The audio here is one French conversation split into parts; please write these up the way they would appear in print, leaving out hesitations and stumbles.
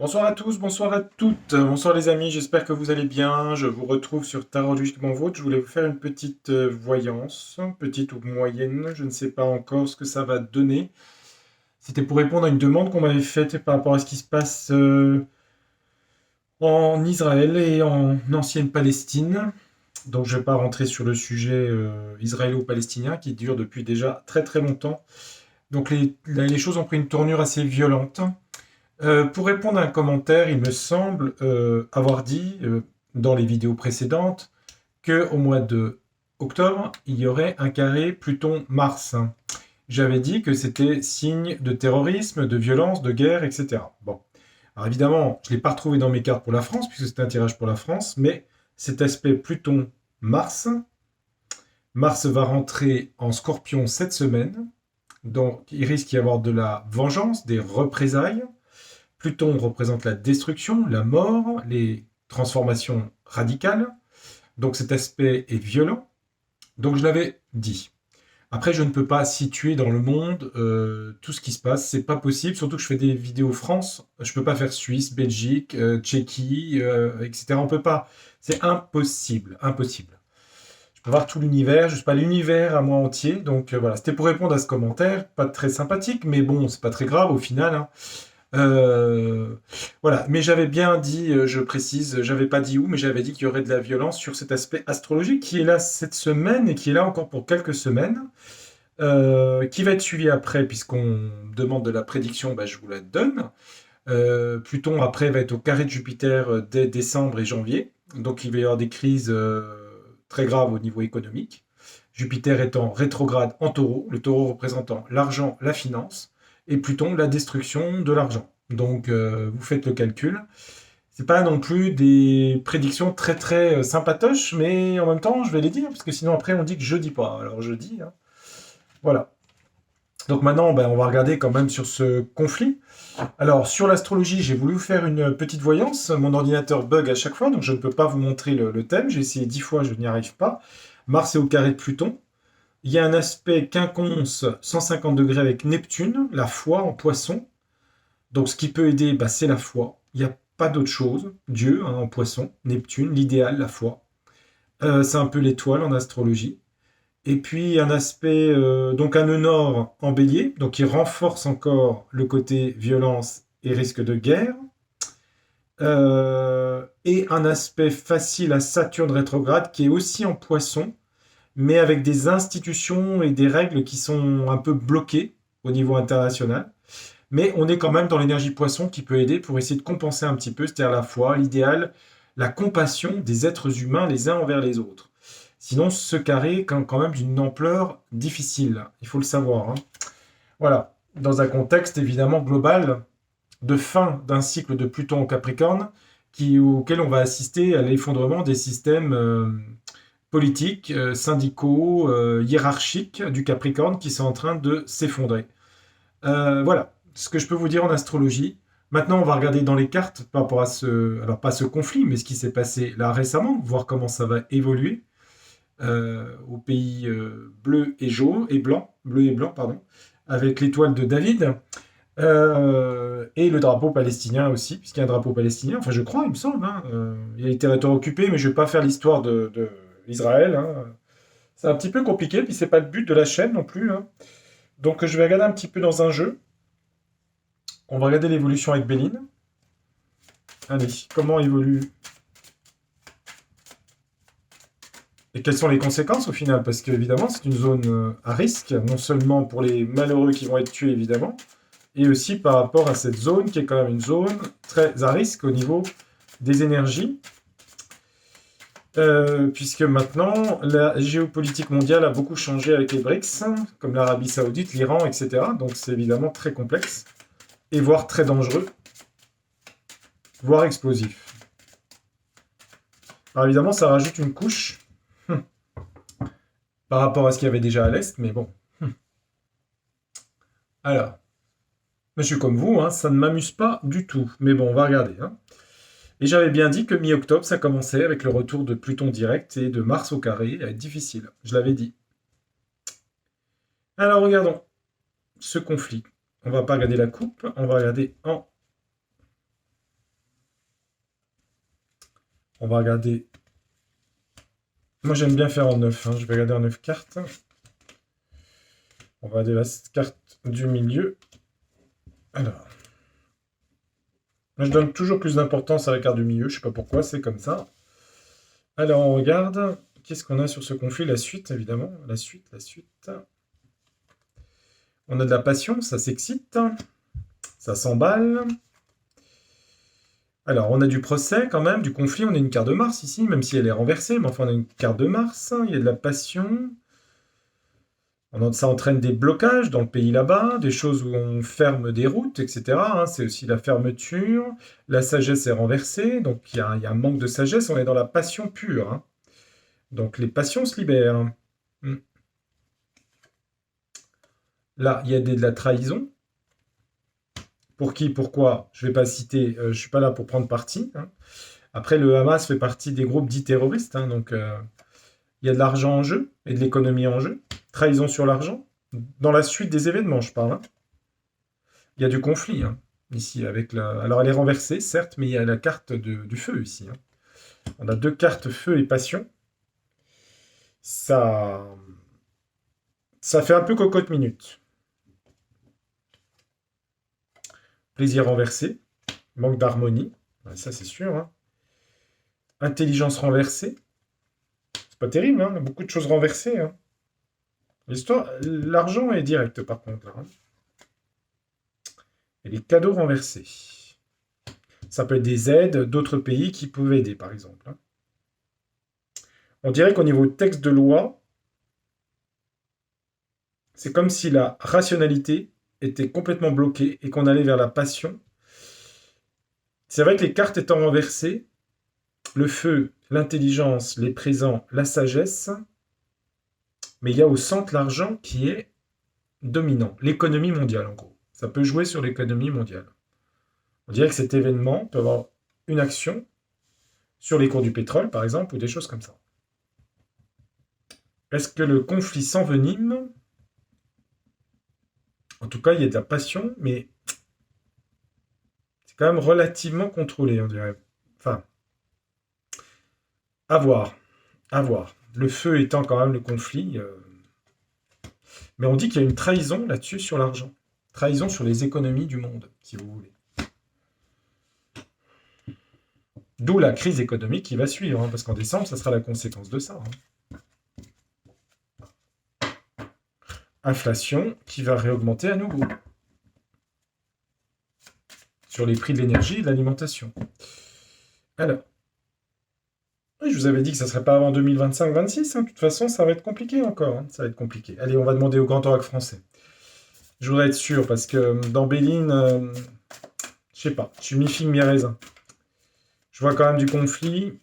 Bonsoir à tous, bonsoir à toutes, bonsoir les amis, j'espère que vous allez bien. Je vous retrouve sur Tarot Logiquement Vôtre. Je voulais vous faire une petite voyance, petite ou moyenne, je ne sais pas encore ce que ça va donner. C'était pour répondre à une demande qu'on m'avait faite par rapport à ce qui se passe en Israël et en ancienne Palestine. Donc je ne vais pas rentrer sur le sujet israélo-palestinien qui dure depuis déjà très très longtemps. Donc les choses ont pris une tournure assez violente. Pour répondre à un commentaire, il me semble avoir dit dans les vidéos précédentes qu'au mois de octobre, il y aurait un carré Pluton-Mars. J'avais dit que c'était signe de terrorisme, de violence, de guerre, etc. Bon. Alors évidemment, je ne l'ai pas retrouvé dans mes cartes pour la France, puisque c'était un tirage pour la France, mais cet aspect Pluton-Mars, Mars va rentrer en Scorpion cette semaine, donc il risque d'y avoir de la vengeance, des représailles. Pluton représente la destruction, la mort, les transformations radicales. Donc cet aspect est violent. Donc je l'avais dit. Après, je ne peux pas situer dans le monde tout ce qui se passe. C'est pas possible. Surtout que je fais des vidéos France. Je peux pas faire Suisse, Belgique, Tchéquie, etc. On peut pas. C'est impossible, impossible. Je peux voir tout l'univers. Je suis pas l'univers à moi entier. Donc voilà. C'était pour répondre à ce commentaire. Pas très sympathique, mais bon, c'est pas très grave au final, hein. Euh, voilà, mais j'avais bien dit, je précise, j'avais pas dit où, mais j'avais dit qu'il y aurait de la violence sur cet aspect astrologique qui est là cette semaine et qui est là encore pour quelques semaines, qui va être suivi après, puisqu'on me demande de la prédiction, bah, je vous la donne. Pluton après va être au carré de Jupiter dès décembre et janvier, donc il va y avoir des crises très graves au niveau économique. Jupiter étant rétrograde en taureau, le taureau représentant l'argent, la finance, et Pluton la destruction de l'argent. Donc vous faites le calcul. C'est pas non plus des prédictions très très sympatoches, mais en même temps je vais les dire, parce que sinon après on dit que je dis pas. Alors je dis, hein. Voilà. Donc maintenant ben, on va regarder quand même sur ce conflit. Alors, sur l'astrologie, j'ai voulu vous faire une petite voyance. Mon ordinateur bug à chaque fois, donc je ne peux pas vous montrer le thème. J'ai essayé 10 fois, je n'y arrive pas. Mars est au carré de Pluton. Il y a un aspect quinconce 150 degrés avec Neptune, la foi en poisson. Donc, ce qui peut aider, bah, c'est la foi. Il n'y a pas d'autre chose. Dieu hein, en poisson, Neptune, l'idéal, la foi. C'est un peu l'étoile en astrologie. Et puis un aspect, donc un nœud nord en bélier, donc qui renforce encore le côté violence et risque de guerre. Et un aspect facile à Saturne rétrograde qui est aussi en poisson, mais avec des institutions et des règles qui sont un peu bloquées au niveau international. Mais on est quand même dans l'énergie poisson qui peut aider pour essayer de compenser un petit peu, c'est-à-dire la foi, l'idéal, la compassion des êtres humains les uns envers les autres. Sinon, ce carré est quand même d'une ampleur difficile, il faut le savoir, hein. Voilà, dans un contexte évidemment global de fin d'un cycle de Pluton au Capricorne, auquel on va assister à l'effondrement des systèmes politiques, syndicaux, hiérarchiques du Capricorne qui sont en train de s'effondrer. Voilà ce que je peux vous dire en astrologie. Maintenant, on va regarder dans les cartes par rapport à alors pas ce conflit, mais ce qui s'est passé là récemment, voir comment ça va évoluer au pays bleu et jaune et blanc, bleu et blanc, pardon, avec l'étoile de David. Et le drapeau palestinien aussi, puisqu'il y a un drapeau palestinien, enfin je crois, il me semble, hein. Il y a les territoires occupés, mais je ne vais pas faire l'histoire de l'Israël, hein. C'est un petit peu compliqué, puis c'est pas le but de la chaîne non plus, hein. Donc je vais regarder un petit peu dans un jeu. On va regarder l'évolution avec Béline. Allez, comment évolue et quelles sont les conséquences au final? Parce qu'évidemment, c'est une zone à risque, non seulement pour les malheureux qui vont être tués, évidemment, et aussi par rapport à cette zone qui est quand même une zone très à risque au niveau des énergies, puisque maintenant la géopolitique mondiale a beaucoup changé avec les BRICS, comme l'Arabie Saoudite, l'Iran, etc. Donc c'est évidemment très complexe, et voire très dangereux, voire explosif. Alors évidemment, ça rajoute une couche par rapport à ce qu'il y avait déjà à l'Est, mais bon. Alors, je suis comme vous, hein, ça ne m'amuse pas du tout, mais bon, on va regarder, hein. Et j'avais bien dit que mi-octobre, ça commençait avec le retour de Pluton direct et de Mars au carré, à être difficile. Je l'avais dit. Alors regardons ce conflit. On va pas regarder la coupe, on va regarder en On va regarder. Moi, j'aime bien faire en 9. Je vais regarder en 9 cartes. On va regarder la carte du milieu. Alors. Moi, je donne toujours plus d'importance à la carte du milieu. Je ne sais pas pourquoi, c'est comme ça. Alors, on regarde. Qu'est-ce qu'on a sur ce conflit? La suite, évidemment. La suite. On a de la passion, ça s'excite. Ça s'emballe. Alors, on a du procès quand même, du conflit. On a une carte de Mars ici, même si elle est renversée. Mais enfin, on a une carte de Mars. Il y a de la passion. Ça entraîne des blocages dans le pays là-bas, des choses où on ferme des routes, etc. C'est aussi la fermeture. La sagesse est renversée, donc il y a un manque de sagesse. On est dans la passion pure. Donc les passions se libèrent. Hmm. Là, il y a de la trahison. Pour qui, pourquoi? Je ne vais pas citer, je ne suis pas là pour prendre parti. Après, le Hamas fait partie des groupes dits terroristes. Donc il y a de l'argent en jeu et de l'économie en jeu. Trahison sur l'argent. Dans la suite des événements, je parle. Il y a du conflit, ici. Alors, elle est renversée, certes, mais il y a la carte du feu, ici. On a 2 cartes feu et passion. Ça fait un peu cocotte minute. Plaisir renversé. Manque d'harmonie. Ça, c'est sûr. Intelligence renversée. C'est pas terrible, on a beaucoup de choses renversées. L'argent est direct, par contre, là. Et les cadeaux renversés. Ça peut être des aides d'autres pays qui peuvent aider, par exemple. On dirait qu'au niveau texte de loi, c'est comme si la rationalité était complètement bloquée et qu'on allait vers la passion. C'est vrai que les cartes étant renversées, le feu, l'intelligence, les présents, la sagesse, mais il y a au centre l'argent qui est dominant, l'économie mondiale en gros. Ça peut jouer sur l'économie mondiale. On dirait que cet événement peut avoir une action sur les cours du pétrole, par exemple, ou des choses comme ça. Est-ce que le conflit s'envenime? En tout cas, il y a de la passion, mais c'est quand même relativement contrôlé, on dirait. Enfin, à voir. À voir. Le feu étant quand même le conflit. Mais on dit qu'il y a une trahison là-dessus sur l'argent. Trahison sur les économies du monde, si vous voulez. D'où la crise économique qui va suivre, parce qu'en décembre, ça sera la conséquence de ça. Inflation qui va réaugmenter à nouveau. Sur les prix de l'énergie et de l'alimentation. Alors, je vous avais dit que ça ne serait pas avant 2025-26. De toute façon, ça va être compliqué encore. Ça va être compliqué. Allez, on va demander au Grand Oracle français. Je voudrais être sûr, parce que dans Béline, je sais pas, je suis mi-figue, mi-raisin. Je vois quand même du conflit.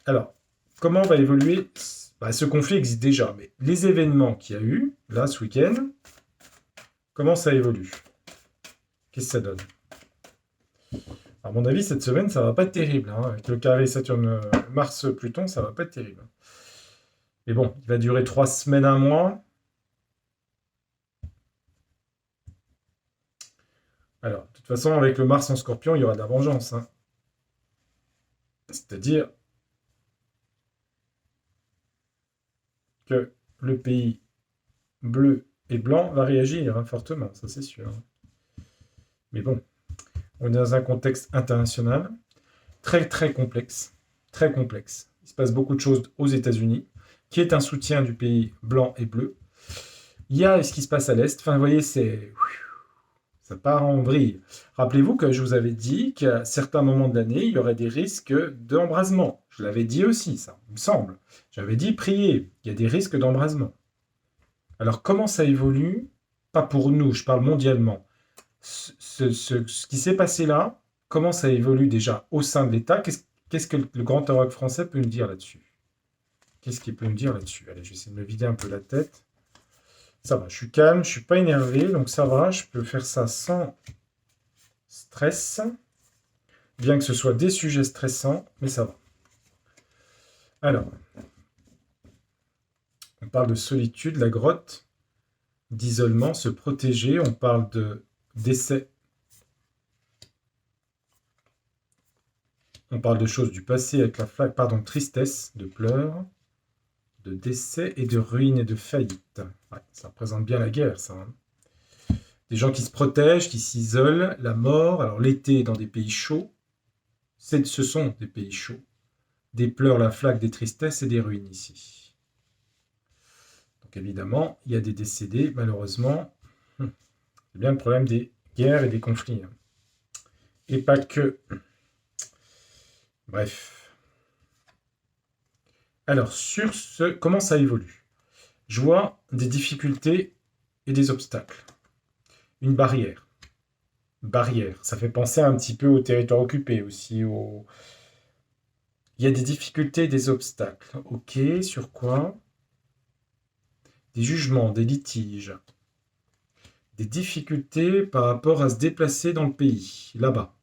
Alors, comment va évoluer ce conflit existe déjà, mais les événements qu'il y a eu, là, ce week-end, comment ça évolue? Qu'est-ce que ça donne? À mon avis, cette semaine, ça va pas être terrible. Avec le carré Saturne, Mars, Pluton, ça va pas être terrible. Mais bon, il va durer 3 semaines, 1 mois. Alors, de toute façon, avec le Mars en Scorpion, il y aura de la vengeance. C'est-à-dire que le pays bleu et blanc va réagir fortement, ça c'est sûr. Mais bon, on est dans un contexte international très très complexe, très complexe. Il se passe beaucoup de choses aux États-Unis, qui est un soutien du pays blanc et bleu. Il y a ce qui se passe à l'Est. Enfin, vous voyez, ça part en vrille. Rappelez-vous que je vous avais dit qu'à certains moments de l'année, il y aurait des risques d'embrasement. Je l'avais dit aussi, ça, il me semble. J'avais dit, priez, il y a des risques d'embrasement. Alors, comment ça évolue? Pas pour nous, je parle mondialement. Ce qui s'est passé là, comment ça évolue déjà au sein de l'État? Qu'est-ce que le Grand Oracle français peut nous dire là-dessus? Qu'est-ce qu'il peut nous dire là-dessus? Allez, je vais essayer de me vider un peu la tête. Ça va, je suis calme, je ne suis pas énervé, donc ça va, je peux faire ça sans stress, bien que ce soit des sujets stressants, mais ça va. Alors, on parle de solitude, la grotte, d'isolement, se protéger, on parle de décès. On parle de choses du passé avec la flaque, pardon, de tristesse, de pleurs, de décès et de ruine et de faillite. Ouais, ça représente bien la guerre, ça. Hein. Des gens qui se protègent, qui s'isolent, la mort. Alors l'été dans des pays chauds, ce sont des pays chauds. Des pleurs, la flaque, des tristesses et des ruines ici. Donc évidemment, il y a des décédés, malheureusement. C'est bien le problème des guerres et des conflits. Hein. Et pas que. Bref. Alors, sur ce, comment ça évolue? Je vois des difficultés et des obstacles. Une barrière. Barrière. Ça fait penser un petit peu au territoire occupé aussi. Il y a des difficultés et des obstacles. Ok, sur quoi? Des jugements, des litiges. Des difficultés par rapport à se déplacer dans le pays, là-bas.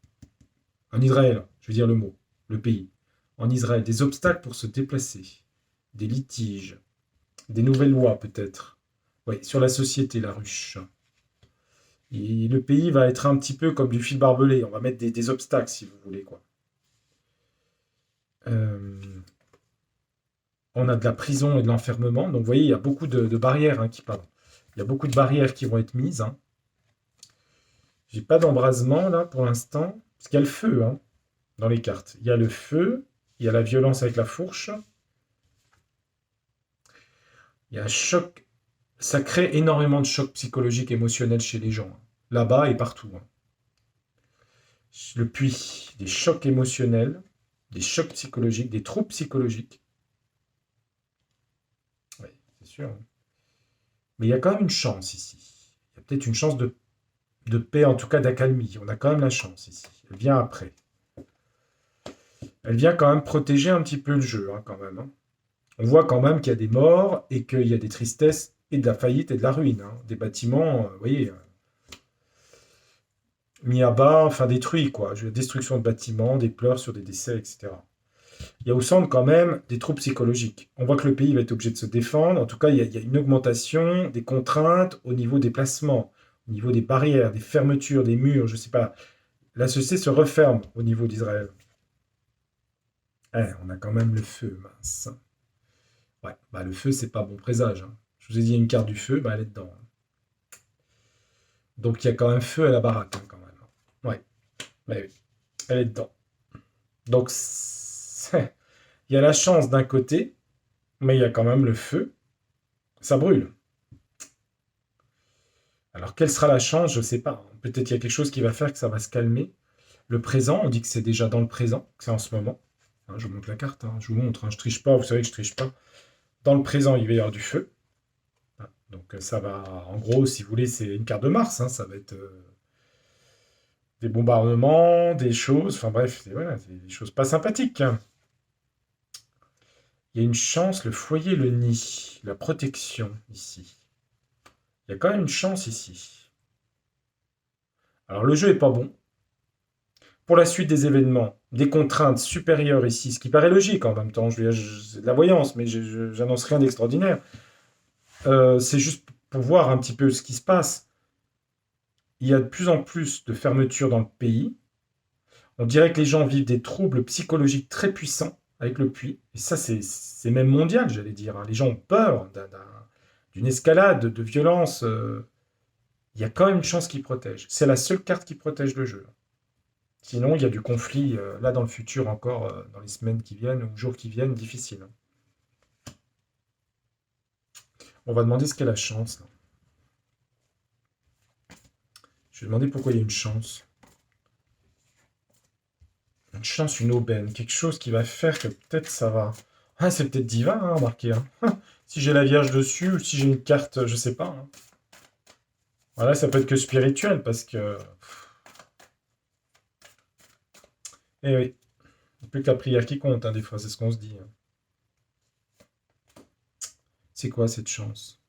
En Israël, je veux dire le mot, le pays. En Israël, des obstacles pour se déplacer. Des litiges. Des nouvelles lois peut-être. Oui, sur la société, la ruche. Et le pays va être un petit peu comme du fil barbelé. On va mettre des obstacles, si vous voulez, quoi. Euh, on a de la prison et de l'enfermement. Donc, vous voyez, il y a beaucoup de barrières hein, qui parlent. Il y a beaucoup de barrières qui vont être mises. Hein. J'ai pas d'embrasement, là, pour l'instant. Parce qu'il y a le feu, hein, dans les cartes. Il y a le feu, il y a la violence avec la fourche. Il y a un choc. Ça crée énormément de chocs psychologiques, émotionnels chez les gens. Hein. Là-bas et partout. Hein. Le puits, des chocs émotionnels, des chocs psychologiques, des troubles psychologiques. Oui, c'est sûr. Hein. Mais il y a quand même une chance ici. Il y a peut-être une chance de paix, en tout cas d'accalmie. On a quand même la chance ici. Elle vient après. Elle vient quand même protéger un petit peu le jeu, hein, quand même. Hein. On voit quand même qu'il y a des morts et qu'il y a des tristesses et de la faillite et de la ruine. Hein. Des bâtiments, vous voyez, mis à bas, enfin détruits, quoi. Destruction de bâtiments, des pleurs sur des décès, etc. Il y a au centre quand même des troubles psychologiques. On voit que le pays va être obligé de se défendre. En tout cas, il y a une augmentation des contraintes au niveau des placements, au niveau des barrières, des fermetures, des murs, je ne sais pas. La société se referme au niveau d'Israël. On a quand même le feu, mince. Ouais, bah le feu, c'est pas bon présage. Hein. Je vous ai dit, il y a une carte du feu, bah elle est dedans. Hein. Donc il y a quand même feu à la baraque, hein, quand même. Ouais, ouais, oui, elle est dedans. Donc il y a la chance d'un côté, mais il y a quand même le feu. Ça brûle. Alors, quelle sera la chance? Je ne sais pas. Peut-être qu'il y a quelque chose qui va faire que ça va se calmer. Le présent, on dit que c'est déjà dans le présent, que c'est en ce moment. Hein, je vous montre la carte, hein, je vous montre, hein, je triche pas, vous savez que je triche pas. Dans le présent, il va y avoir du feu. Hein, donc ça va, en gros, si vous voulez, c'est une carte de Mars. Hein, ça va être des bombardements, des choses, enfin bref, voilà, c'est des choses pas sympathiques. Hein. Il y a une chance, le foyer, le nid, la protection ici. Il y a quand même une chance ici. Alors le jeu est pas bon. Pour la suite des événements, des contraintes supérieures ici, ce qui paraît logique en même temps, c'est de la voyance, mais j'annonce rien d'extraordinaire. C'est juste pour voir un petit peu ce qui se passe. Il y a de plus en plus de fermetures dans le pays. On dirait que les gens vivent des troubles psychologiques très puissants avec le puits. Et ça, c'est même mondial, j'allais dire. Hein. Les gens ont peur d'une escalade, de violence. Il y a quand même une chance qui protège. C'est la seule carte qui protège le jeu. Sinon, il y a du conflit là dans le futur encore, dans les semaines qui viennent ou jours qui viennent, difficile. Hein. On va demander ce qu'est la chance. Là. Je vais demander pourquoi il y a une chance. Une chance, une aubaine, quelque chose qui va faire que peut-être ça va. Ah, c'est peut-être divin, hein, remarquez. Hein. Si j'ai la Vierge dessus ou si j'ai une carte, je sais pas. Hein. Voilà, ça peut être que spirituel parce que. Eh oui, il n'y a plus que la prière qui compte, hein, des fois, c'est ce qu'on se dit. Hein. C'est quoi cette chance?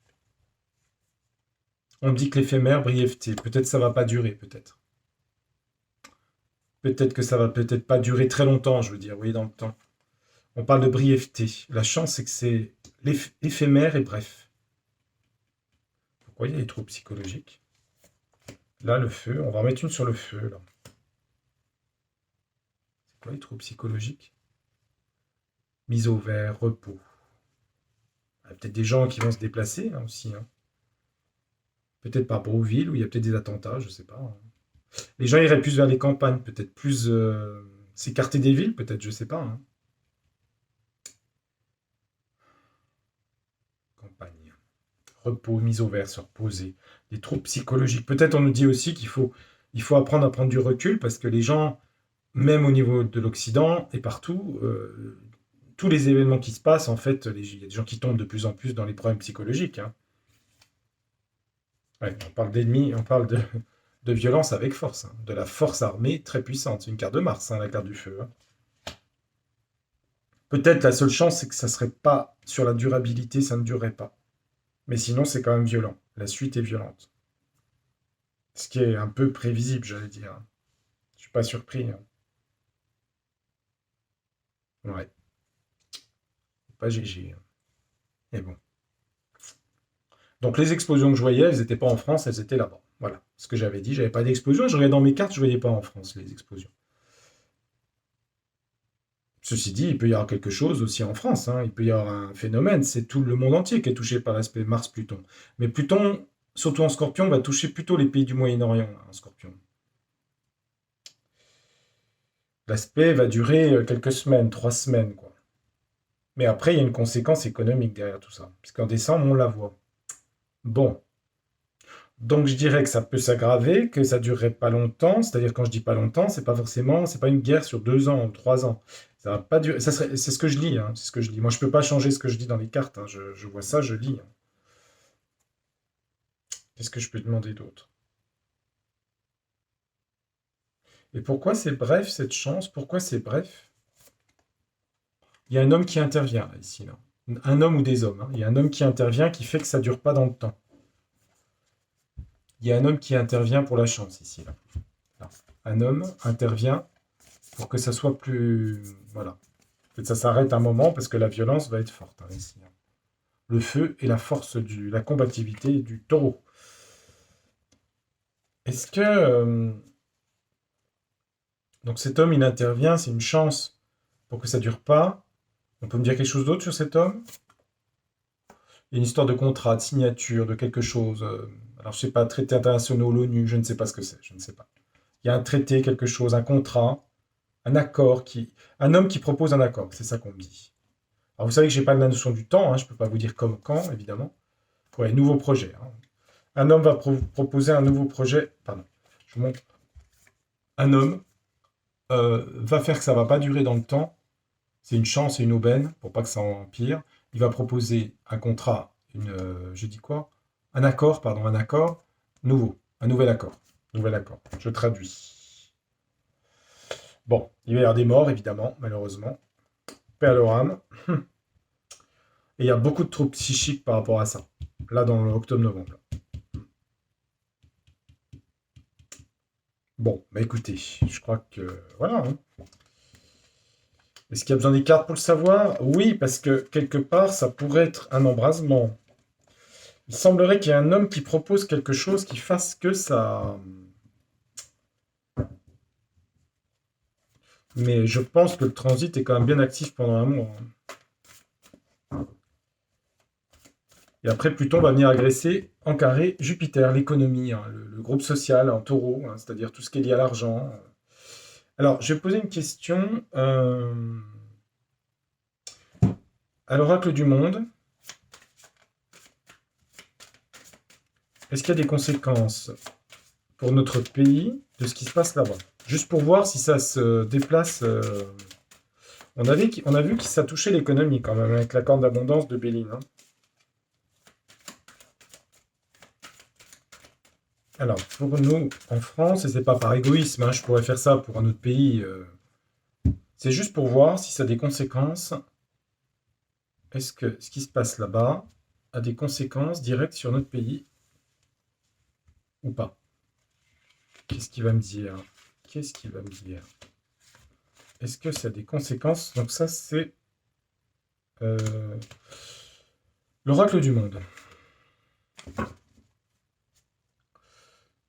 On me dit que l'éphémère, brièveté. Peut-être ça va pas durer, peut-être. Peut-être que ça va peut-être pas durer très longtemps, je veux dire, oui, dans le temps. On parle de brièveté. La chance, c'est que c'est éphémère et bref. Pourquoi il y a des troubles psychologiques? Là, le feu, on va en mettre une sur le feu, là. Quoi, les troubles psychologiques? Mise au vert, repos. Il y a peut-être des gens qui vont se déplacer hein, aussi. Hein. Peut-être par rapport aux villes où il y a peut-être des attentats, je ne sais pas. Hein. Les gens iraient plus vers les campagnes, peut-être plus s'écarter des villes, peut-être, je ne sais pas. Hein. Campagne. Repos, mise au vert, se reposer. Des troubles psychologiques. Peut-être on nous dit aussi qu'il faut apprendre à prendre du recul parce que les gens, même au niveau de l'Occident et partout, tous les événements qui se passent, en fait, il y a des gens qui tombent de plus en plus dans les problèmes psychologiques. Hein. Ouais, on parle d'ennemis, on parle de violence avec force, hein, de la force armée très puissante. C'est une carte de Mars, hein, la carte du feu. Hein. Peut-être la seule chance, c'est que ça serait pas sur la durabilité, ça ne durerait pas. Mais sinon, c'est quand même violent. La suite est violente. Ce qui est un peu prévisible, j'allais dire. Hein. Je suis pas surpris. Hein. Ouais, pas GG. Hein. Mais bon. Donc les explosions que je voyais, elles n'étaient pas en France, elles étaient là-bas. Voilà. Ce que j'avais dit, j'avais pas d'explosion. Je regardais dans mes cartes, je voyais pas en France les explosions. Ceci dit, il peut y avoir quelque chose aussi en France. Hein. Il peut y avoir un phénomène. C'est tout le monde entier qui est touché par l'aspect Mars-Pluton. Mais Pluton, surtout en Scorpion, va toucher plutôt les pays du Moyen-Orient en Scorpion. L'aspect va durer quelques semaines, 3 semaines, quoi. Mais après, il y a une conséquence économique derrière tout ça. Puisqu'en décembre, on la voit. Bon. Donc je dirais que ça peut s'aggraver, que ça durerait pas longtemps. C'est-à-dire quand je dis pas longtemps, c'est pas forcément, c'est pas une guerre sur 2 ans ou 3 ans. Ça va pas durer. C'est ce que je lis, hein, c'est ce que je lis. Moi, je peux pas changer ce que je dis dans les cartes. Hein. Je vois ça, je lis. Hein. Qu'est-ce que je peux demander d'autre? Et pourquoi c'est bref cette chance? Pourquoi c'est bref? Il y a un homme qui intervient là, ici, là. Un homme ou des hommes. Hein. Il y a un homme qui intervient qui fait que ça dure pas dans le temps. Il y a un homme qui intervient pour la chance ici, là. Là. Un homme intervient pour que ça soit plus. Voilà. Que ça s'arrête un moment parce que la violence va être forte hein, ici. Hein. Le feu et la force la combativité du taureau. Est-ce que donc cet homme il intervient, c'est une chance pour que ça dure pas. On peut me dire quelque chose d'autre sur cet homme? Il y a une histoire de contrat, de signature, de quelque chose. Alors je sais pas, traité internationaux, l'ONU, je ne sais pas ce que c'est, je ne sais pas. Il y a un traité, quelque chose, un contrat, un accord un homme qui propose un accord, c'est ça qu'on me dit. Alors vous savez que j'ai pas la notion du temps, hein, je peux pas vous dire comme quand, évidemment. Ouais, nouveau projet. Hein. Un homme va proposer un nouveau projet. Pardon, je vous montre. Un homme va faire que ça va pas durer dans le temps. C'est une chance et une aubaine pour pas que ça empire. Il va proposer un contrat, je dis quoi? Un accord, pardon, un accord nouveau, un nouvel accord. Nouvel accord. Je traduis. Bon, il va y avoir des morts, évidemment, malheureusement. Paix à leur âme. Et il y a beaucoup de troubles psychiques par rapport à ça. Là, dans l'octobre-novembre. Bon, bah écoutez, je crois que voilà. Hein. Est-ce qu'il y a besoin des cartes pour le savoir? Oui, parce que quelque part, ça pourrait être un embrasement. Il semblerait qu'il y ait un homme qui propose quelque chose qui fasse que ça. Mais je pense que le transit est quand même bien actif pendant un mois. Hein. Et après, Pluton va venir agresser en carré Jupiter, l'économie, hein, le groupe social en taureau, hein, c'est-à-dire tout ce qui est lié à l'argent. Alors, je vais poser une question à l'oracle du monde. Est-ce qu'il y a des conséquences pour notre pays de ce qui se passe là-bas? Juste pour voir si ça se déplace. On a vu que ça touchait l'économie quand même, avec la corne d'abondance de Béline. Hein. Alors, pour nous, en France, et c'est pas par égoïsme, hein, je pourrais faire ça pour un autre pays, c'est juste pour voir si ça a des conséquences. Est-ce que ce qui se passe là-bas a des conséquences directes sur notre pays ou pas? Qu'est-ce qu'il va me dire? Qu'est-ce qu'il va me dire? Est-ce que ça a des conséquences? Donc ça, c'est l'oracle du monde.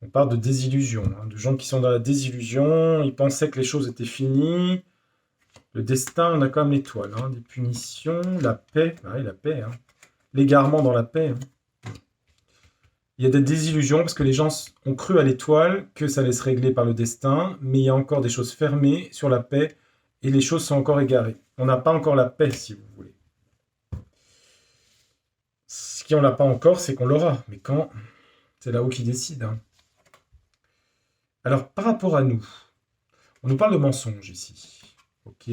On parle de désillusion, hein, de gens qui sont dans la désillusion, ils pensaient que les choses étaient finies, Le destin, on a quand même l'étoile. Hein. Des punitions, la paix. Ah oui, la paix. Hein. L'égarement dans la paix. Hein. Il y a des désillusions parce que les gens ont cru à l'étoile que ça allait se régler par le destin, mais il y a encore des choses fermées sur la paix et les choses sont encore égarées. On n'a pas encore la paix, si vous voulez. Ce qui on l'a pas encore, c'est qu'on l'aura. Mais quand, c'est là-haut qui décide. Hein. Alors, par rapport à nous, on nous parle de mensonge ici. Ok.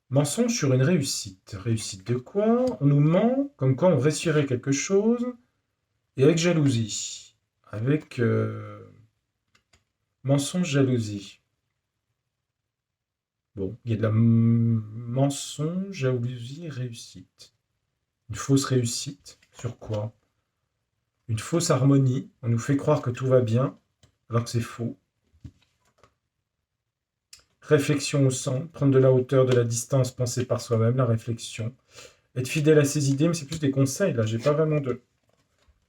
Mensonge sur une réussite. Réussite de quoi? On nous ment comme quoi on réussirait quelque chose et avec jalousie. Avec mensonge, jalousie. Bon, il y a de la mensonge, jalousie, réussite. Une fausse réussite. Sur quoi? Une fausse harmonie. On nous fait croire que tout va bien, alors que c'est faux. Réflexion au centre. Prendre de la hauteur, de la distance, penser par soi-même, la réflexion. Être fidèle à ses idées, mais c'est plus des conseils, là. J'ai pas vraiment de...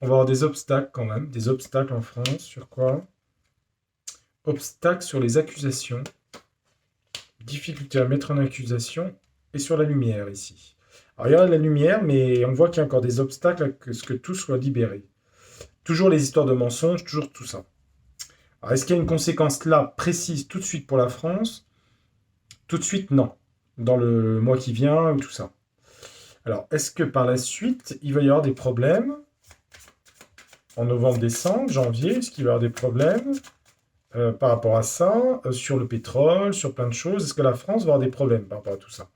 On va avoir des obstacles quand même. Des obstacles en France. Sur quoi? Obstacles sur les accusations. Difficulté à mettre en accusation. Et sur la lumière, ici. Alors, il y a la lumière, mais on voit qu'il y a encore des obstacles à ce que tout soit libéré. Toujours les histoires de mensonges, toujours tout ça. Alors, est-ce qu'il y a une conséquence là, précise, tout de suite pour la France? Tout de suite, non. Dans le mois qui vient, ou tout ça. Alors, est-ce que par la suite, il va y avoir des problèmes? En novembre, décembre, janvier, est-ce qu'il va y avoir des problèmes par rapport à ça, sur le pétrole, sur plein de choses? Est-ce que la France va avoir des problèmes par rapport à tout ça?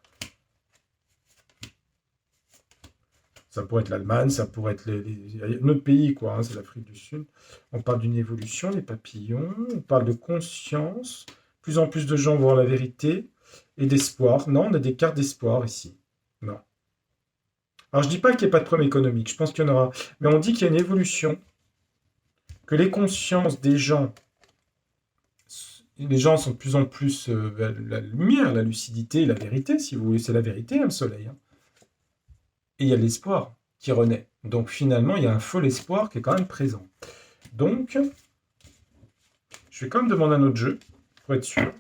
Ça pourrait être l'Allemagne, ça pourrait être notre pays, quoi, hein, c'est l'Afrique du Sud. On parle d'une évolution, les papillons, on parle de conscience. Plus en plus de gens voient la vérité et d'espoir. Non, on a des cartes d'espoir ici. Non. Alors, je dis pas qu'il n'y a pas de problème économique, je pense qu'il y en aura. Mais on dit qu'il y a une évolution, que les consciences des gens, les gens sont de plus en plus vers la lumière, la lucidité, la vérité, si vous voulez. C'est la vérité, hein, le soleil. Hein. Et il y a l'espoir qui renaît. Donc finalement, il y a un faux espoir qui est quand même présent. Donc, je vais quand même demander un autre jeu, pour être sûr.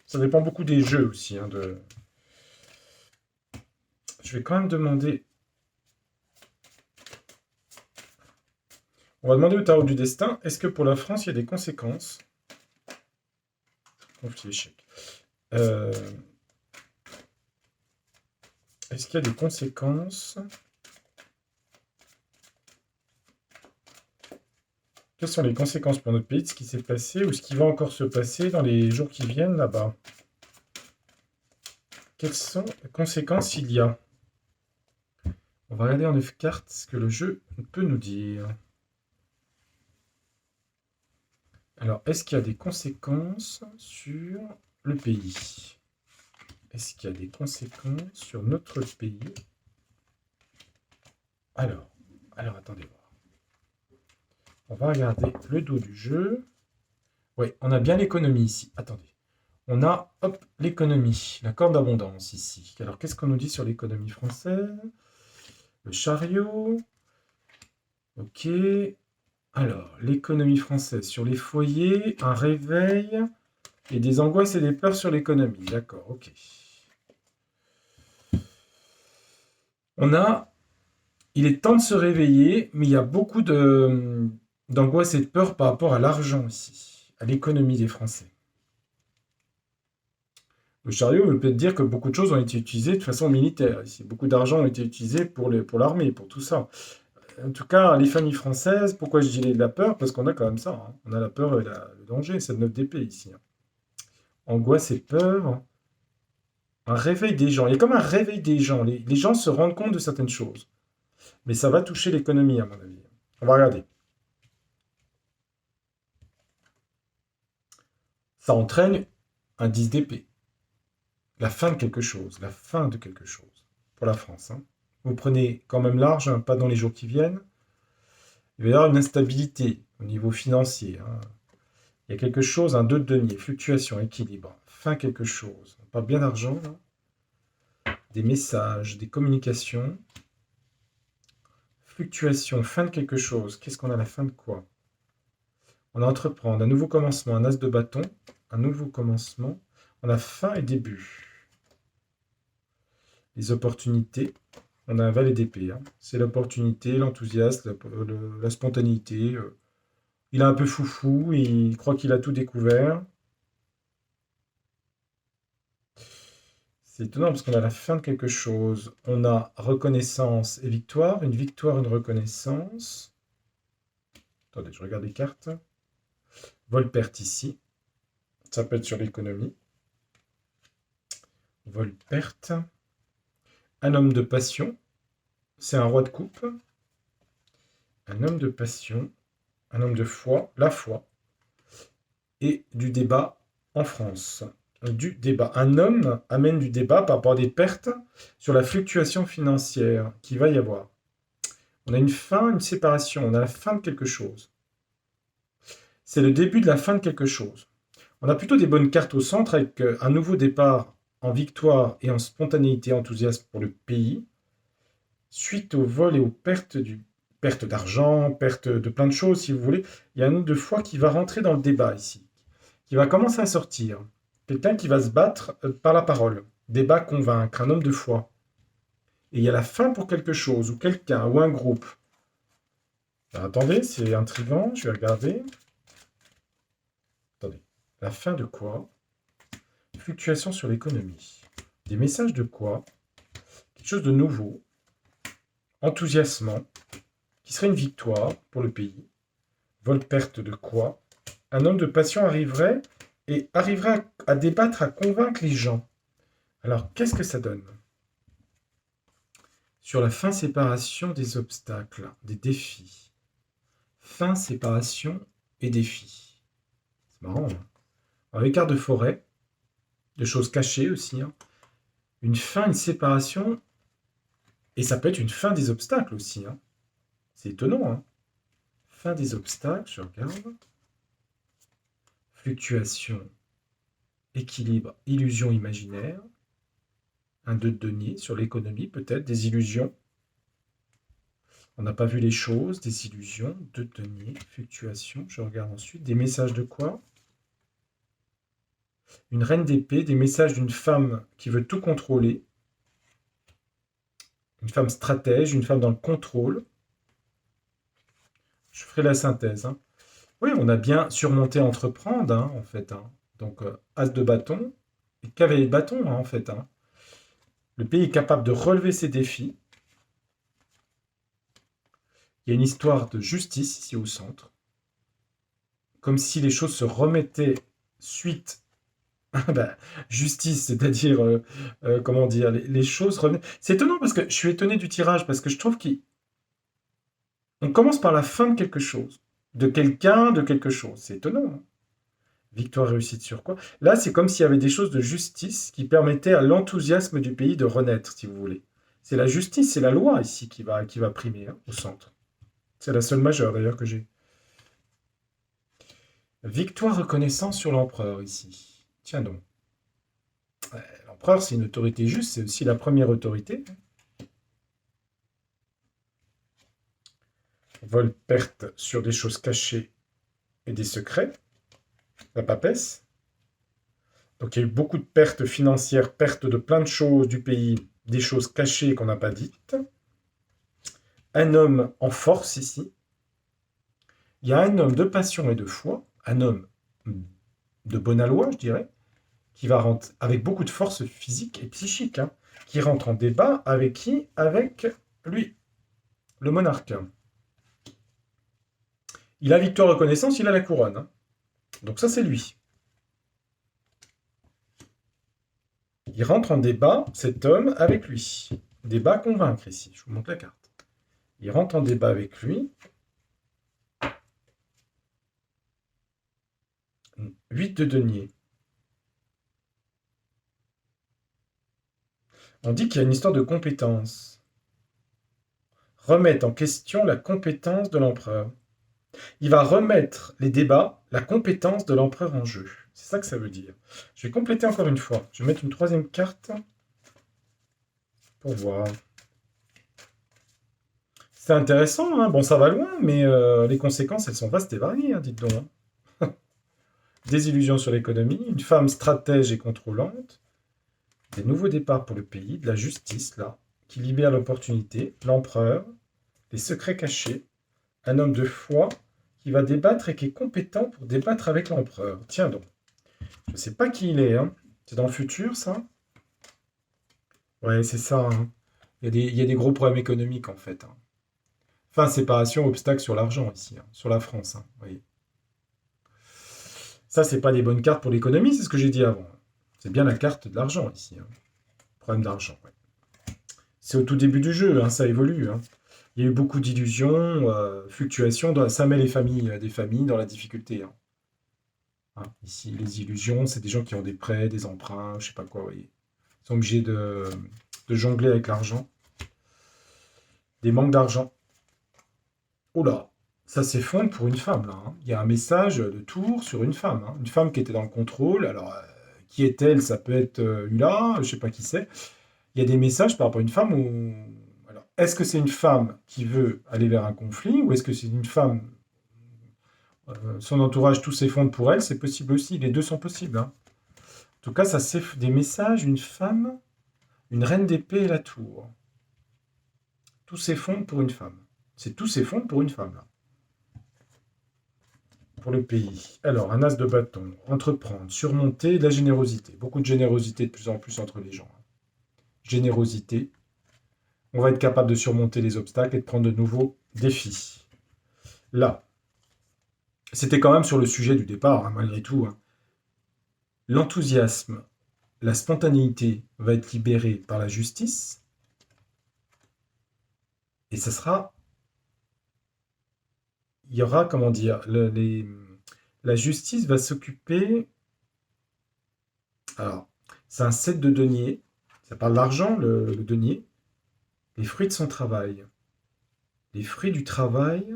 Ça dépend beaucoup des jeux aussi. Hein, Je vais quand même demander... On va demander au tarot du destin, est-ce que pour la France, il y a des conséquences? Conflit échec. Est-ce qu'il y a des conséquences? Quelles sont les conséquences pour notre pays de ce qui s'est passé ou ce qui va encore se passer dans les jours qui viennent là-bas? Quelles sont les conséquences il y a? On va regarder en 9 cartes ce que le jeu peut nous dire. Alors, est-ce qu'il y a des conséquences sur le pays? Est-ce qu'il y a des conséquences sur notre pays? Alors, attendez voir. On va regarder le dos du jeu. Oui, on a bien l'économie ici. Attendez. On a, hop, l'économie, la corde d'abondance ici. Alors, qu'est-ce qu'on nous dit sur l'économie française? Le chariot. Ok. Alors, l'économie française sur les foyers, un réveil et des angoisses et des peurs sur l'économie. D'accord, ok. On a... Il est temps de se réveiller, mais il y a beaucoup d'angoisse et de peur par rapport à l'argent ici, à l'économie des Français. Le chariot veut peut-être dire que beaucoup de choses ont été utilisées de façon militaire ici. Beaucoup d'argent ont été utilisés pour l'armée, pour tout ça. En tout cas, les familles françaises, pourquoi je dis de la peur? Parce qu'on a quand même ça. Hein. On a la peur et le danger, c'est le 9 d'épée ici. Hein. Angoisse et peur. Un réveil des gens. Il y a comme un réveil des gens. Les gens se rendent compte de certaines choses. Mais ça va toucher l'économie, à mon avis. On va regarder. Ça entraîne un 10 d'épée. La fin de quelque chose. La fin de quelque chose. Pour la France. Hein. Vous prenez quand même large, hein, pas dans les jours qui viennent. Il va y avoir une instabilité au niveau financier. Hein. Il y a quelque chose, un 2 de denier, fluctuation, équilibre, fin quelque chose. On parle bien d'argent, là. Des messages, des communications. Fluctuation, fin de quelque chose. Qu'est-ce qu'on a à la fin de quoi? On a entreprendre, un nouveau commencement, un as de bâton, un nouveau commencement. On a fin et début. Les opportunités. On a un valet d'épée. Hein. C'est l'opportunité, l'enthousiasme, la spontanéité. Il est un peu foufou, il croit qu'il a tout découvert. C'est étonnant parce qu'on a la fin de quelque chose. On a reconnaissance et victoire. Une victoire, une reconnaissance. Attendez, je regarde les cartes. Vol-perte ici. Ça peut être sur l'économie. Vol-perte. Un homme de passion. C'est un roi de coupe. Un homme de passion. Un homme de foi. La foi. Et du débat en France. Du débat. Un homme amène du débat par rapport à des pertes sur la fluctuation financière qu'il va y avoir. On a une fin, une séparation. On a la fin de quelque chose. C'est le début de la fin de quelque chose. On a plutôt des bonnes cartes au centre avec un nouveau départ en victoire et en spontanéité, enthousiasme pour le pays, suite au vol et aux pertes d'argent, perte de plein de choses, si vous voulez. Il y a un homme de foi qui va rentrer dans le débat ici, qui va commencer à sortir. Quelqu'un qui va se battre par la parole. Débat, convaincre, un homme de foi. Et il y a la fin pour quelque chose, ou quelqu'un, ou un groupe. Alors, attendez, c'est intriguant, je vais regarder. Attendez, la fin de quoi? Fluctuation sur l'économie. Des messages de quoi? Quelque chose de nouveau, enthousiasmant, qui serait une victoire pour le pays. Vol-perte de quoi? Un homme de passion arriverait et arriverait à débattre, à convaincre les gens. Alors, qu'est-ce que ça donne? Sur la fin séparation des obstacles, des défis. Fin séparation et défis. C'est marrant, hein? Alors, les cartes de forêt, de choses cachées aussi. Hein. Une fin, une séparation, et ça peut être une fin des obstacles aussi. Hein. C'est étonnant. Hein. Fin des obstacles, je regarde. Fluctuation, équilibre, illusion imaginaire. Un 2 de denier sur l'économie, peut-être, des illusions. On n'a pas vu les choses, des illusions, 2 de denier, fluctuation. Je regarde ensuite. Des messages de quoi? Une reine d'épée, des messages d'une femme qui veut tout contrôler. Une femme stratège, une femme dans le contrôle. Je ferai la synthèse. Hein. Oui, on a bien surmonté entreprendre, hein, en fait. Hein. Donc, as de bâton et cavalier de bâton, hein, en fait. Hein. Le pays est capable de relever ses défis. Il y a une histoire de justice ici au centre. Comme si les choses se remettaient suite ben, justice, c'est-à-dire, comment dire, les choses revenaient. C'est étonnant parce que je suis étonné du tirage, parce que je trouve qu'on commence par la fin de quelque chose, de quelqu'un, de quelque chose. C'est étonnant. Hein. Victoire réussite sur quoi? Là, c'est comme s'il y avait des choses de justice qui permettaient à l'enthousiasme du pays de renaître, si vous voulez. C'est la justice, c'est la loi ici qui va primer hein, au centre. C'est la seule majeure d'ailleurs que j'ai. Victoire reconnaissance sur l'empereur ici. Tiens donc. L'empereur, c'est une autorité juste, c'est aussi la première autorité. Vol, perte sur des choses cachées et des secrets. La papesse. Donc il y a eu beaucoup de pertes financières, pertes de plein de choses du pays, des choses cachées qu'on n'a pas dites. Un homme en force ici. Il y a un homme de passion et de foi, un homme de bonne aloi, je dirais, qui va rentrer avec beaucoup de force physique et psychique, hein, qui rentre en débat avec qui? Avec lui, le monarque. Il a victoire reconnaissance, il a la couronne. Hein. Donc ça, c'est lui. Il rentre en débat, cet homme, avec lui. Débat convaincre ici. Je vous montre la carte. Il rentre en débat avec lui. 8 de denier. On dit qu'il y a une histoire de compétence. Remettre en question la compétence de l'empereur. Il va remettre les débats, la compétence de l'empereur en jeu. C'est ça que ça veut dire. Je vais compléter encore une fois. Je vais mettre une troisième carte pour voir. C'est intéressant, hein. Bon, ça va loin, mais les conséquences, elles sont vastes et variées, hein, dites donc. Hein. Des illusions sur l'économie, une femme stratège et contrôlante, des nouveaux départs pour le pays, de la justice, là, qui libère l'opportunité, l'empereur, les secrets cachés, un homme de foi qui va débattre et qui est compétent pour débattre avec l'empereur. Tiens donc, je ne sais pas qui il est, hein. C'est dans le futur, ça? Ouais, c'est ça, hein. Il y a des gros problèmes économiques, en fait, hein. Fin, séparation, obstacle sur l'argent, ici, hein, sur la France, hein, vous voyez. Ça, c'est pas des bonnes cartes pour l'économie, c'est ce que j'ai dit avant. C'est bien la carte de l'argent, ici, hein. Problème d'argent, ouais. C'est au tout début du jeu, hein, ça évolue, hein. Il y a eu beaucoup d'illusions, fluctuations, ça met les familles, des familles dans la difficulté, hein. Hein, ici, les illusions, c'est des gens qui ont des prêts, des emprunts, je sais pas quoi, vous voyez. Ils sont obligés de jongler avec l'argent. Des manques d'argent. Oh là, ça s'effondre pour une femme, là, hein. Il y a un message de tour sur une femme, hein. Une femme qui était dans le contrôle. Alors, qui est-elle? Ça peut être Hula, je sais pas qui c'est. Il y a des messages par rapport à une femme où... Alors, est-ce que c'est une femme qui veut aller vers un conflit ou est-ce que c'est une femme, son entourage, tout s'effondre pour elle? C'est possible aussi, les deux sont possibles, hein. En tout cas, ça c'est des messages, une femme, une reine d'épée et la tour. Tout s'effondre pour une femme. C'est tout s'effondre pour une femme, là. Pour le pays. Alors, un as de bâton, entreprendre, surmonter, la générosité. Beaucoup de générosité de plus en plus entre les gens, hein. Générosité. On va être capable de surmonter les obstacles et de prendre de nouveaux défis. Là, c'était quand même sur le sujet du départ, hein, malgré tout, hein. L'enthousiasme, la spontanéité va être libérée par la justice et ça sera, il y aura, comment dire, la justice va s'occuper. Alors, c'est un 7 de denier, ça parle d'argent, le denier, les fruits de son travail. Les fruits du travail,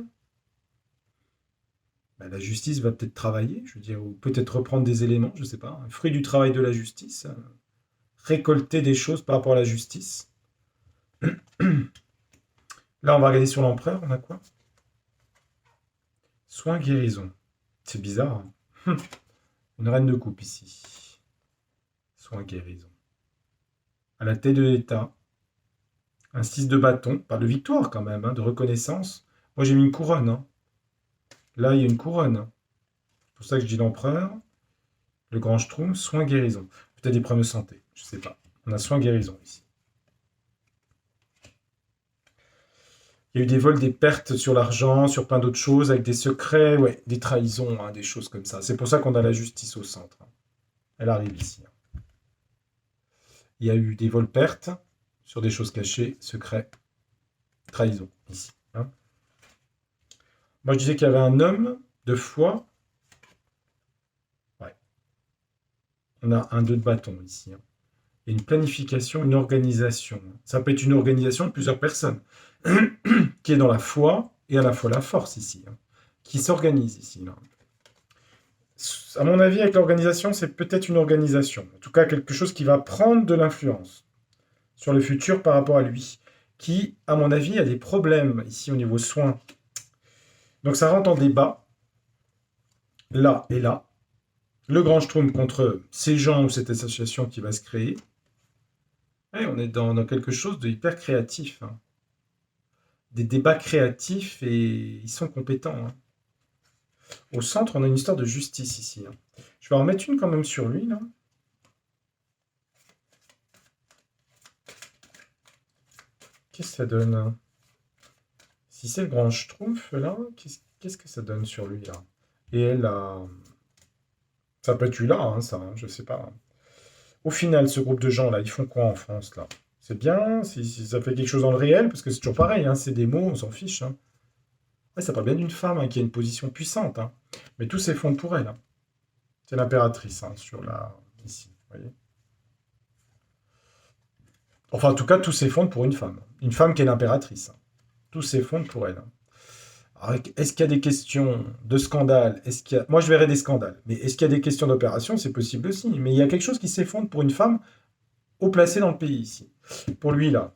bah, la justice va peut-être travailler, je veux dire, ou peut-être reprendre des éléments, je ne sais pas. Un fruit du travail de la justice, récolter des choses par rapport à la justice. Là, on va regarder sur l'empereur, on a quoi? Soin, guérison. C'est bizarre, hein. Une reine de coupe ici. Soin, guérison. À la tête de l'État, un 6 de bâton, pas de victoire quand même, hein, de reconnaissance. Moi, j'ai mis une couronne, hein. Là, il y a une couronne, hein. C'est pour ça que je dis l'empereur. Le grand Schtroumpf, soin, guérison. Peut-être des problèmes de santé, je ne sais pas. On a soin, guérison ici. Il y a eu des vols, des pertes sur l'argent, sur plein d'autres choses, avec des secrets, ouais, des trahisons, hein, des choses comme ça. C'est pour ça qu'on a la justice au centre, hein. Elle arrive ici, hein. Il y a eu des vols-pertes sur des choses cachées, secrets, trahison, ici, hein. Moi, je disais qu'il y avait un homme de foi. Ouais. On a un 2 de bâton ici, hein. Il y a une planification, une organisation. Ça peut être une organisation de plusieurs personnes qui est dans la foi et à la fois la force ici, hein, qui s'organise ici, là. À mon avis, avec l'organisation, c'est peut-être une organisation. En tout cas, quelque chose qui va prendre de l'influence sur le futur par rapport à lui, qui, à mon avis, a des problèmes ici au niveau soins. Donc ça rentre en débat, là et là. Le grand Schtroumpf contre ces gens ou cette association qui va se créer. Et on est dans quelque chose de hyper créatif, hein. Des débats créatifs et ils sont compétents, hein. Au centre, on a une histoire de justice ici, hein. Je vais en mettre une quand même sur lui, là. Qu'est-ce que ça donne, hein? Si c'est le grand Schtroumpf, là, qu'est-ce que ça donne sur lui, là? Et elle, là... Ça peut être lui là, hein, ça, hein, je sais pas, hein. Au final, ce groupe de gens-là, ils font quoi en France, là? C'est bien, si ça fait quelque chose dans le réel, parce que c'est toujours pareil, hein, c'est des mots, on s'en fiche, hein. Ouais, ça parle bien d'une femme, hein, qui a une position puissante, hein. Mais tout s'effondre pour elle, hein. C'est l'impératrice, hein, sur la... ici, vous voyez. Enfin, en tout cas, tout s'effondre pour une femme. Une femme qui est l'impératrice, hein. Tout s'effondre pour elle, hein. Alors, est-ce qu'il y a des questions de scandale? Moi, je verrais des scandales. Mais est-ce qu'il y a des questions d'opération? C'est possible aussi. Mais il y a quelque chose qui s'effondre pour une femme haut placée dans le pays, ici. Pour lui, là.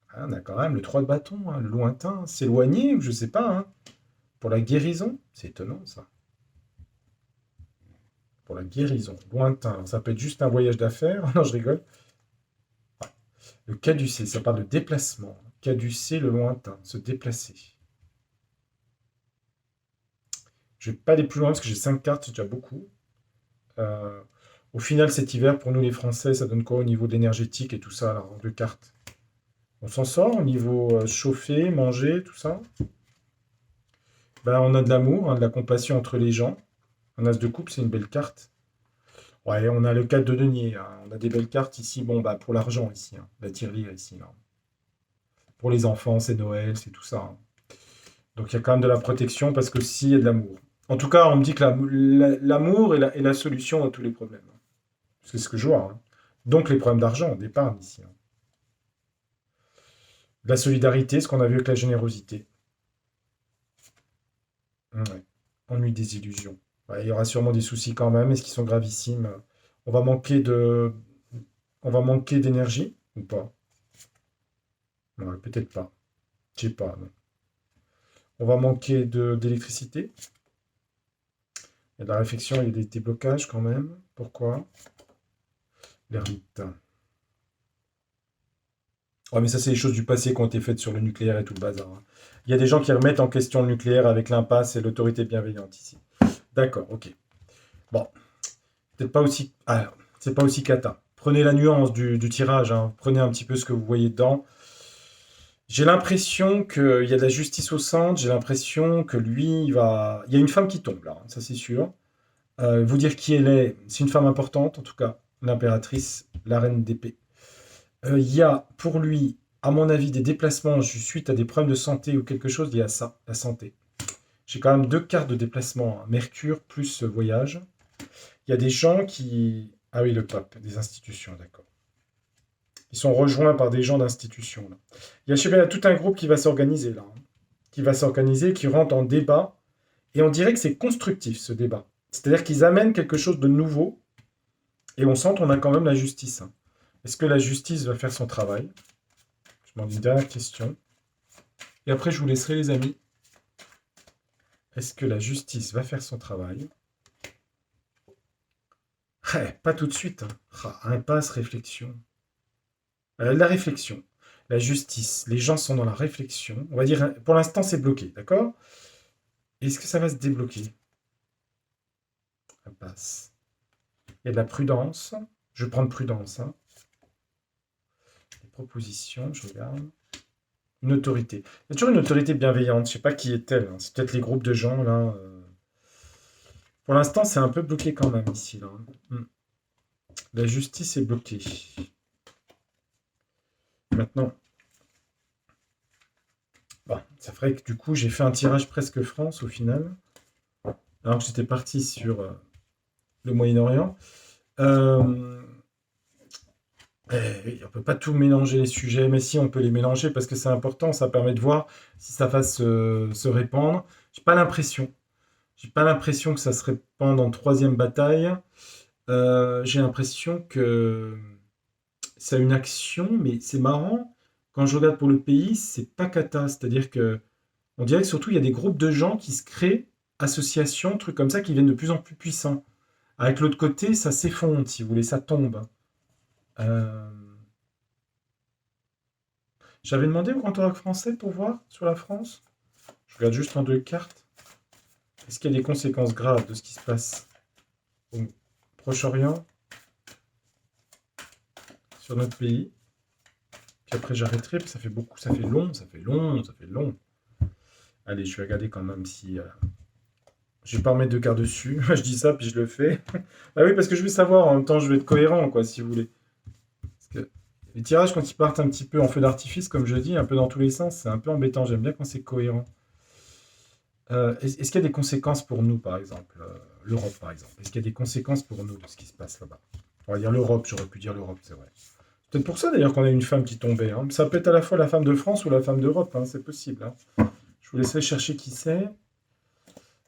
Ah, on a quand même le 3 de bâton, hein, le lointain, s'éloigner, ou je sais pas, hein. Pour la guérison, c'est étonnant, ça. pour la guérison. Lointain, alors, ça peut être juste un voyage d'affaires. Non, je rigole. Le caducé, ça parle de déplacement. Caducé, le lointain, se déplacer. Je ne vais pas aller plus loin parce que j'ai 5 cartes, c'est déjà beaucoup. Euh, Au final, cet hiver, pour nous les Français, ça donne quoi au niveau de l'énergétique et tout ça, alors, en 2 cartes? On s'en sort au niveau chauffer, manger, tout ça? Ben, on a de l'amour, hein, de la compassion entre les gens. Un as de coupe, c'est une belle carte. Ouais, on a le 4 de denier, hein. On a des belles cartes ici. Bon, bah, pour l'argent ici, hein. La tirelire ici, hein. Pour les enfants, c'est Noël, c'est tout ça, hein. Donc il y a quand même de la protection parce que s'il y a de l'amour. En tout cas, on me dit que l'amour est la solution à tous les problèmes, hein. C'est ce que je vois, hein. Donc les problèmes d'argent, d'épargne ici, hein. De la solidarité, ce qu'on a vu avec la générosité. Ouais. Ennui des illusions. Ouais, il y aura sûrement des soucis quand même, est-ce qu'ils sont gravissimes? On va manquer de, on va manquer d'énergie ou pas? Ouais, peut-être pas. Je sais pas, non. On va manquer d'électricité. Il y a de la réflexion, il y a des déblocages quand même. Pourquoi? L'ermite. Ouais, mais ça, c'est les choses du passé qui ont été faites sur le nucléaire et tout le bazar, hein. Il y a des gens qui remettent en question le nucléaire avec l'impasse et l'autorité bienveillante ici. D'accord, ok. Bon, peut-être pas aussi. Ah, c'est pas aussi cata. Prenez la nuance du tirage, hein. Prenez un petit peu ce que vous voyez dedans. J'ai l'impression qu'il y a de la justice au centre. J'ai l'impression que lui, il va. Il y a une femme qui tombe là, hein, ça c'est sûr. Vous dire qui elle est, c'est une femme importante, en tout cas, l'impératrice, la reine d'épée. Il y a pour lui, à mon avis, des déplacements suite à des problèmes de santé ou quelque chose lié à ça, la santé. J'ai quand même 2 cartes de déplacement, hein. Mercure plus voyage. Il y a des gens qui... Ah oui, le pape, des institutions, d'accord. Ils sont rejoints par des gens d'institutions, là. Il y a, je sais pas, il y a tout un groupe qui va s'organiser, là, hein. Qui va s'organiser, qui rentre en débat. Et on dirait que c'est constructif, ce débat. C'est-à-dire qu'ils amènent quelque chose de nouveau. Et on sent qu'on a quand même la justice, hein. Est-ce que la justice va faire son travail? Je demande une dernière question. Et après, je vous laisserai, les amis. Est-ce que la justice va faire son travail? Ouais, pas tout de suite, hein. Ah, impasse, réflexion. La réflexion. La justice. Les gens sont dans la réflexion. On va dire, pour l'instant, c'est bloqué, d'accord? Est-ce que ça va se débloquer? Impasse. Il y a de la prudence. Je vais prendre prudence, hein. Les propositions, je regarde. Une autorité. Il y a toujours une autorité bienveillante. Je ne sais pas qui est-elle, hein. C'est peut-être les groupes de gens, là. Pour l'instant, c'est un peu bloqué quand même, ici, là, hein. La justice est bloquée. Maintenant, bon, ça ferait que du coup, j'ai fait un tirage presque France au final, alors que j'étais parti sur le Moyen-Orient. Euh, oui, on ne peut pas tout mélanger les sujets, mais si on peut les mélanger parce que c'est important, ça permet de voir si ça va se répandre. J'ai pas l'impression. J'ai pas l'impression que ça se répande en troisième bataille. J'ai l'impression que ça a une action, mais c'est marrant. Quand je regarde pour le pays, c'est pas cata. C'est-à-dire que on dirait que surtout il y a des groupes de gens qui se créent, associations, trucs comme ça, qui viennent de plus en plus puissants. Avec l'autre côté, ça s'effondre, si vous voulez, ça tombe. Euh, J'avais demandé au Grand Oracle français pour voir sur la France. Je regarde juste en 2 cartes. Est-ce qu'il y a des conséquences graves de ce qui se passe au Proche-Orient, sur notre pays? Puis après j'arrêterai, puis ça fait beaucoup, ça fait long, ça fait long, ça fait long. Allez, je vais regarder quand même si... Je vais pas remettre 2 cartes dessus. Je dis ça, puis je le fais. Ah oui, parce que je veux savoir, en même temps, je vais être cohérent, quoi, si vous voulez. Parce que les tirages, quand ils partent un petit peu en feu d'artifice, comme je dis, un peu dans tous les sens, c'est un peu embêtant. J'aime bien quand c'est cohérent. Est-ce qu'il y a des conséquences pour nous, par exemple? L'Europe, par exemple. Est-ce qu'il y a des conséquences pour nous de ce qui se passe là-bas? On va dire l'Europe, j'aurais pu dire l'Europe, c'est vrai. C'est peut-être pour ça, d'ailleurs, qu'on a une femme qui tombait, hein. Ça peut être à la fois la femme de France ou la femme d'Europe, hein, c'est possible, hein. Je vous laisserai chercher qui c'est.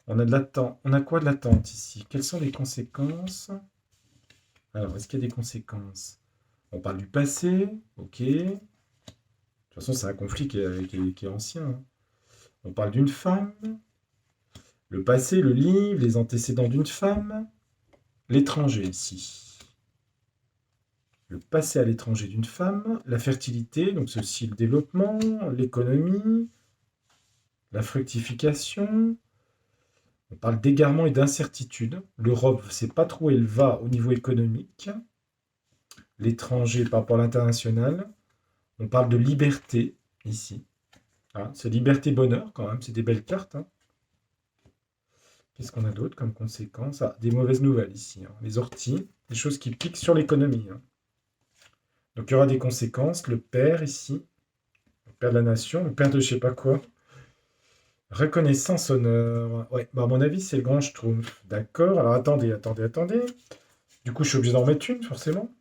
On a de l'attente. On a quoi de l'attente ici? Quelles sont les conséquences? Alors, est-ce qu'il y a des conséquences? On parle du passé, ok. De toute façon, c'est un conflit qui est ancien, hein. On parle d'une femme, le passé, le livre, les antécédents d'une femme, L'étranger ici. Le passé à l'étranger d'une femme, la fertilité, donc c'est aussi le développement, l'économie, la fructification. On parle d'égarement et d'incertitude. L'Europe ne sait pas trop où elle va au niveau économique. L'étranger par rapport à l'international. On parle de liberté ici. Ah, c'est liberté, bonheur quand même, c'est des belles cartes. Hein. Qu'est-ce qu'on a d'autre comme conséquence? Ah, des mauvaises nouvelles ici. Hein. Les orties, des choses qui piquent sur l'économie. Hein. Donc il y aura des conséquences. Le père ici, le père de la nation, le père de je sais pas quoi. Reconnaissance, honneur. Ouais, bah à mon avis, c'est le grand Schtroumpf. D'accord, alors attendez. Du coup, je suis obligé d'en remettre une, forcément.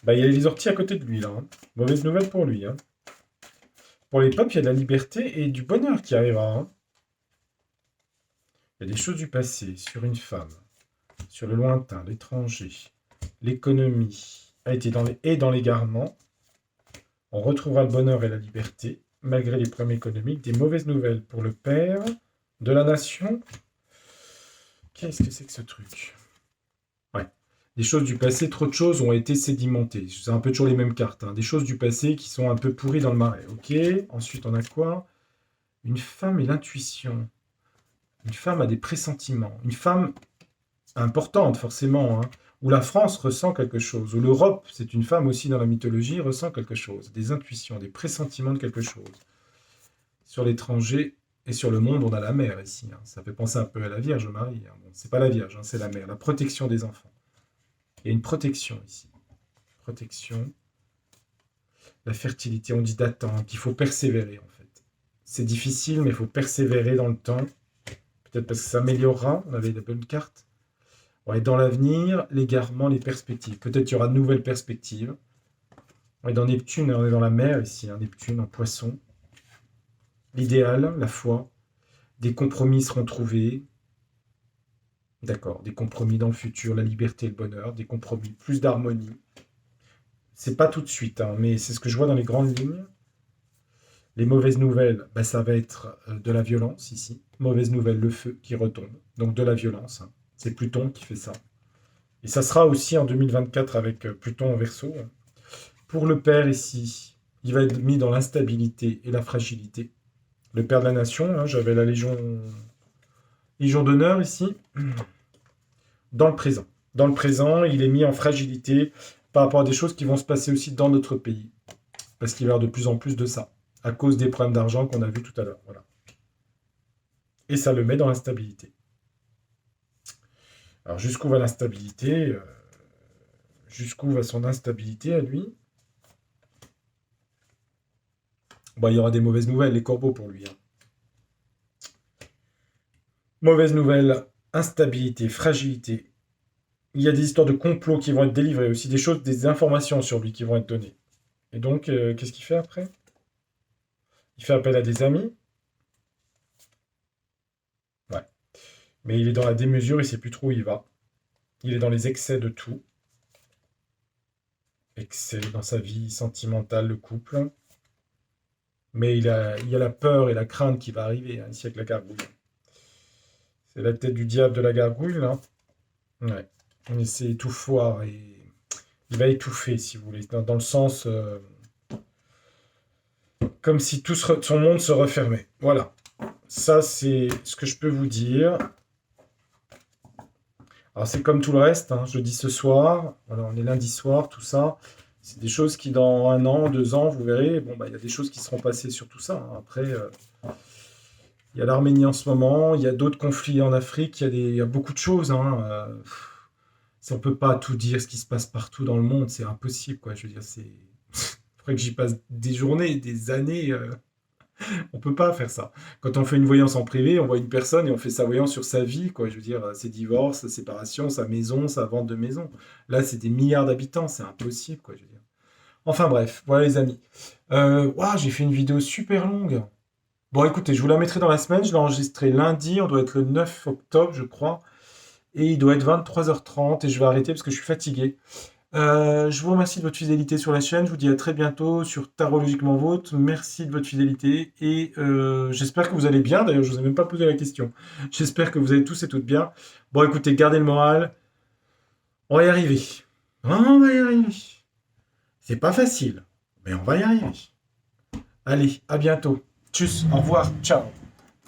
Bah, il y a les orties à côté de lui, là. Hein. Mauvaise nouvelle pour lui. Hein. Pour les papes, il y a de la liberté et du bonheur qui arrivera. Hein. Il y a des choses du passé, sur une femme, sur le lointain, l'étranger, l'économie, et dans l'égarement. On retrouvera le bonheur et la liberté, malgré les problèmes économiques. Des mauvaises nouvelles pour le père de la nation. Qu'est-ce que c'est que ce truc? Ouais. Des choses du passé, trop de choses ont été sédimentées. C'est un peu toujours les mêmes cartes. Hein. Des choses du passé qui sont un peu pourries dans le marais. Ok. Ensuite, on a quoi? Une femme et l'intuition. Une femme a des pressentiments. Une femme importante, forcément, hein, où la France ressent quelque chose, où l'Europe, c'est une femme aussi dans la mythologie, ressent quelque chose, des intuitions, des pressentiments de quelque chose. Sur l'étranger et sur le monde, on a la mer ici. Hein. Ça fait penser un peu à la Vierge Marie. Hein. Bon, c'est pas la Vierge, hein, c'est la mer, la protection des enfants. Il y a une protection ici. Protection. La fertilité, on dit d'attendre, qu'il faut persévérer en fait. C'est difficile, mais il faut persévérer dans le temps. Peut-être parce que ça améliorera, on avait de bonnes cartes. Ouais, dans l'avenir, l'égarement, les perspectives. Peut-être qu'il y aura de nouvelles perspectives. On est dans Neptune, on est dans la mer ici, hein, Neptune en poisson. L'idéal, la foi. Des compromis seront trouvés. D'accord, des compromis dans le futur, la liberté et le bonheur. Des compromis, plus d'harmonie. C'est pas tout de suite, hein, mais c'est ce que je vois dans les grandes lignes. Les mauvaises nouvelles, bah, ça va être de la violence ici. Mauvaise nouvelle, le feu qui retombe. Donc de la violence. Hein. C'est Pluton qui fait ça. Et ça sera aussi en 2024 avec Pluton en Verseau. Hein. Pour le père ici, il va être mis dans l'instabilité et la fragilité. Le père de la nation, hein, j'avais la Légion d'honneur ici. Dans le présent. Dans le présent, il est mis en fragilité par rapport à des choses qui vont se passer aussi dans notre pays. Parce qu'il va y avoir de plus en plus de ça. À cause des problèmes d'argent qu'on a vus tout à l'heure. Voilà. Et ça le met dans l'instabilité. Alors jusqu'où va l'instabilité Jusqu'où va son instabilité à lui? Bon, il y aura des mauvaises nouvelles, les corbeaux pour lui. Hein. Mauvaise nouvelle, instabilité, fragilité. Il y a des histoires de complots qui vont être délivrées, aussi des choses, des informations sur lui qui vont être données. Et donc, qu'est-ce qu'il fait après? Il fait appel à des amis. Ouais. Mais il est dans la démesure, il ne sait plus trop où il va. Il est dans les excès de tout. Excès dans sa vie sentimentale, le couple. Mais il y a la peur et la crainte qui va arriver, hein, ici avec la gargouille. C'est la tête du diable de la gargouille, là. Ouais. Mais c'est étouffoir et il va étouffer, si vous voulez, dans le sens comme si tout son monde se refermait. Voilà. Ça, c'est ce que je peux vous dire. Alors, c'est comme tout le reste, hein, je dis ce soir, voilà, on est lundi soir, tout ça. C'est des choses qui, dans 1 an, 2 ans, vous verrez, bon, bah, il y a des choses qui seront passées sur tout ça. Hein. Après, il y a l'Arménie en ce moment, il y a d'autres conflits en Afrique, il y a beaucoup de choses. Hein, on ne peut pas tout dire ce qui se passe partout dans le monde, c'est impossible, quoi. Je veux dire, c'est... Il faudrait que j'y passe des journées, des années. On peut pas faire ça. Quand on fait une voyance en privé, on voit une personne et on fait sa voyance sur sa vie, quoi. Je veux dire, ses divorces, sa séparation, sa maison, sa vente de maison. Là, c'est des milliards d'habitants, c'est impossible, quoi. Je veux dire. Enfin bref, voilà les amis. Ouah, j'ai fait une vidéo super longue. Bon, écoutez, je vous la mettrai dans la semaine. Je l'ai enregistrée lundi. On doit être le 9 octobre, je crois. Et il doit être 23h30 et je vais arrêter parce que je suis fatigué. Je vous remercie de votre fidélité sur la chaîne. Je vous dis à très bientôt sur Tarologiquement Vôtre. Merci de votre fidélité et j'espère que vous allez bien. D'ailleurs, je vous ai même pas posé la question. J'espère que vous allez tous et toutes bien. Bon, écoutez, gardez le moral. On va y arriver. On va y arriver. C'est pas facile, mais on va y arriver. Allez, à bientôt. Tchuss, au revoir, ciao.